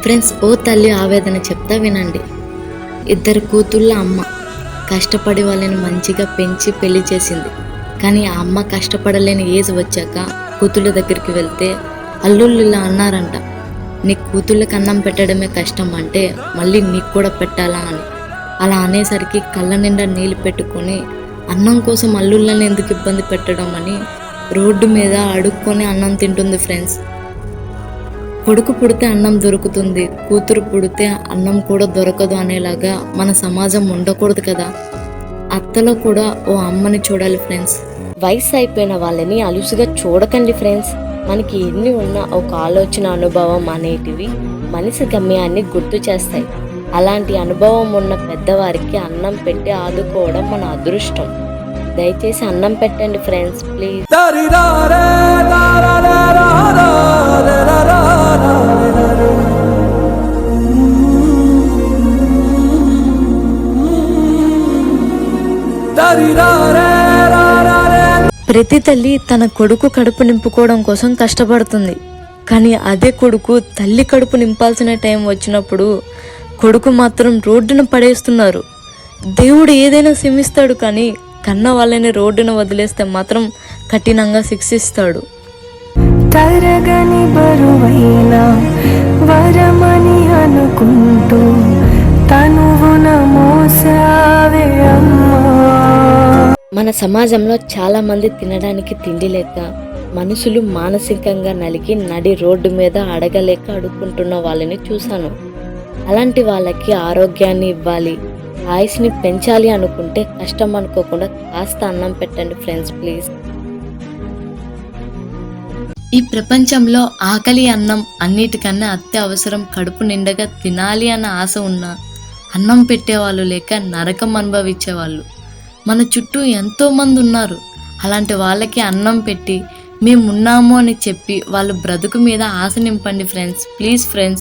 Friends, ఓ తల్లి ఆవేదన చెప్తా వినండి. ఇద్దరు కూతుళ్ళ అమ్మ కష్టపడి వాళ్ళని మంచిగా పెంచి పెళ్లి చేసింది. కానీ ఆ అమ్మ కష్టపడలేని ఏజ్ వచ్చాక కూతుళ్ళ దగ్గరికి వెళ్తే అల్లుళ్ళు ఇలా అన్నారంట, నీ కూతుళ్ళకి అన్నం పెట్టడమే కష్టం అంటే మళ్ళీ నీకు కూడా పెట్టాలా అని. అలా అనేసరికి కళ్ళ నిండా నీళ్ళు పెట్టుకొని అన్నం కోసం అల్లుళ్ళని ఎందుకు ఇబ్బంది పెట్టడం అని రోడ్డు మీద అడుక్కొని అన్నం తింటుంది. ఫ్రెండ్స్, కొడుకు పుడితే అన్నం దొరుకుతుంది, కూతురు పుడితే అన్నం కూడా దొరకదు అనేలాగా మన సమాజం ఉండకూడదు కదా. అత్తలో కూడా ఓ అమ్మని చూడాలి ఫ్రెండ్స్. వయసు అయిపోయిన వాళ్ళని అలుసుగా చూడకండి ఫ్రెండ్స్. మనకి ఎన్ని ఉన్నా ఒక ఆలోచన, అనుభవం అనేటివి మనిషి గమ్యాన్ని గుర్తు చేస్తాయి. అలాంటి అనుభవం ఉన్న పెద్దవారికి అన్నం పెట్టి ఆదుకోవడం మన అదృష్టం. దయచేసి అన్నం పెట్టండి ఫ్రెండ్స్, ప్లీజ్. ప్రతి తల్లి తన కొడుకు కడుపు నింపుకోవడం కోసం కష్టపడుతుంది. కానీ అదే కొడుకు తల్లి కడుపు నింపాల్సిన టైం వచ్చినప్పుడు కొడుకు మాత్రం రోడ్డున పడేస్తున్నారు. దేవుడు ఏదైనా క్షమిస్తాడు, కానీ కన్న వాళ్ళని రోడ్డున వదిలేస్తే మాత్రం కఠినంగా శిక్షిస్తాడు. తరగని బరువైన వరమని అనుకుంటూ తనువున మోసావే అమ్మా. మన సమాజంలో చాలా మంది తినడానికి తిండి లేక, మనుషులు మానసికంగా నలిగి నడి రోడ్డు మీద అడగలేక అడుక్కుంటున్న వాళ్ళని చూశాను. అలాంటి వాళ్ళకి ఆరోగ్యాన్ని ఇవ్వాలి, ఆయుష్ని పెంచాలి అనుకుంటే కష్టం అనుకోకుండా కాస్త అన్నం పెట్టండి ఫ్రెండ్స్, ప్లీజ్. ఈ ప్రపంచంలో ఆకలి, అన్నం అన్నిటికన్నా అత్యవసరం. కడుపు నిండగా తినాలి అన్న ఆశ ఉన్నా అన్నం పెట్టేవాళ్ళు లేక నరకం అనుభవించేవాళ్ళు మన చుట్టూ ఎంతో మంది ఉన్నారు. అలాంటి వాళ్ళకి అన్నం పెట్టి మేమున్నాము అని చెప్పి వాళ్ళ బ్రతుకు మీద ఆశ నింపండి ఫ్రెండ్స్, ప్లీజ్ ఫ్రెండ్స్.